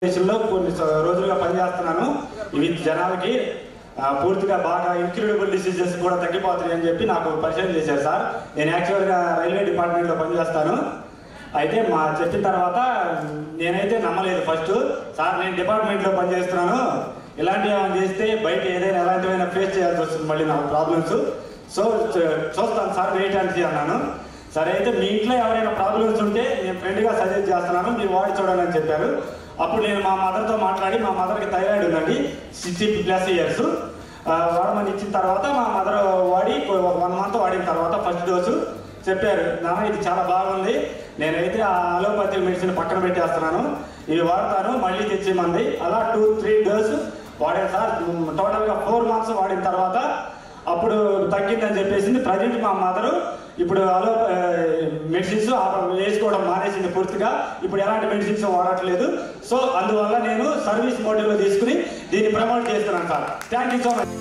దేశంలో కొన్ని రోజులుగా పనిచేస్తున్నాను. ఇవి జనాలకి పూర్తిగా బాగా ఇన్క్యూరబుల్ డిసీజెస్ కూడా తగ్గిపోతాయి అని చెప్పి నాకు పరిచయం చేశారు సార్. నేను యాక్చువల్గా రైల్వే డిపార్ట్మెంట్లో పనిచేస్తాను. అయితే మా చెప్పిన తర్వాత నేనైతే నమ్మలేదు ఫస్ట్. సార్ నేను డిపార్ట్మెంట్లో పనిచేస్తున్నాను, ఇలాంటివి ఏమైనా చేస్తే బయట ఏదైనా ఎలాంటివైనా ఫేస్ చేయాల్సి వస్తుంది మళ్ళీ నాకు ప్రాబ్లమ్స్. సో చూస్తాను సార్, వెయిట్ అని అన్నాను. సరే అయితే మీ ఇంట్లో ఎవరైనా ప్రాబ్లమ్స్ ఉంటే నేను ఫ్రెండ్గా సజెస్ట్ చేస్తున్నాను, మీరు వాడి చూడాలని అని చెప్పారు. అప్పుడు నేను మా మదర్తో మాట్లాడి, మా మదర్కి థైరాయిడ్ ఉందండి, 60+ ఇయర్స్. వాడమని ఇచ్చిన తర్వాత మా మదర్ వాడి 1 మంత్ వాడిన తర్వాత ఫస్ట్ డోసు చెప్పారు, నాన్న ఇది చాలా బాగుంది, నేనైతే ఆ అలోపతి మెడిసిన్ పక్కన పెట్టేస్తున్నాను, ఇవి వాడతాను, మళ్ళీ తెచ్చిమంది. అలా 2-3 డోసు వాడాను సార్. టోటల్గా 4 మంత్స్ వాడిన తర్వాత అప్పుడు తగ్గిందని చెప్పేసింది. ప్రజెంట్ మా మదరు ఇప్పుడు మెడిసిన్స్ వేసుకోవడం మానేసింది పూర్తిగా. ఇప్పుడు ఎలాంటి మెడిసిన్స్ వాడట్లేదు. సో అందువల్ల నేను సర్వీస్ మోటివ్లో తీసుకుని దీన్ని ప్రమోట్ చేస్తున్నాను sir. Thank you so much.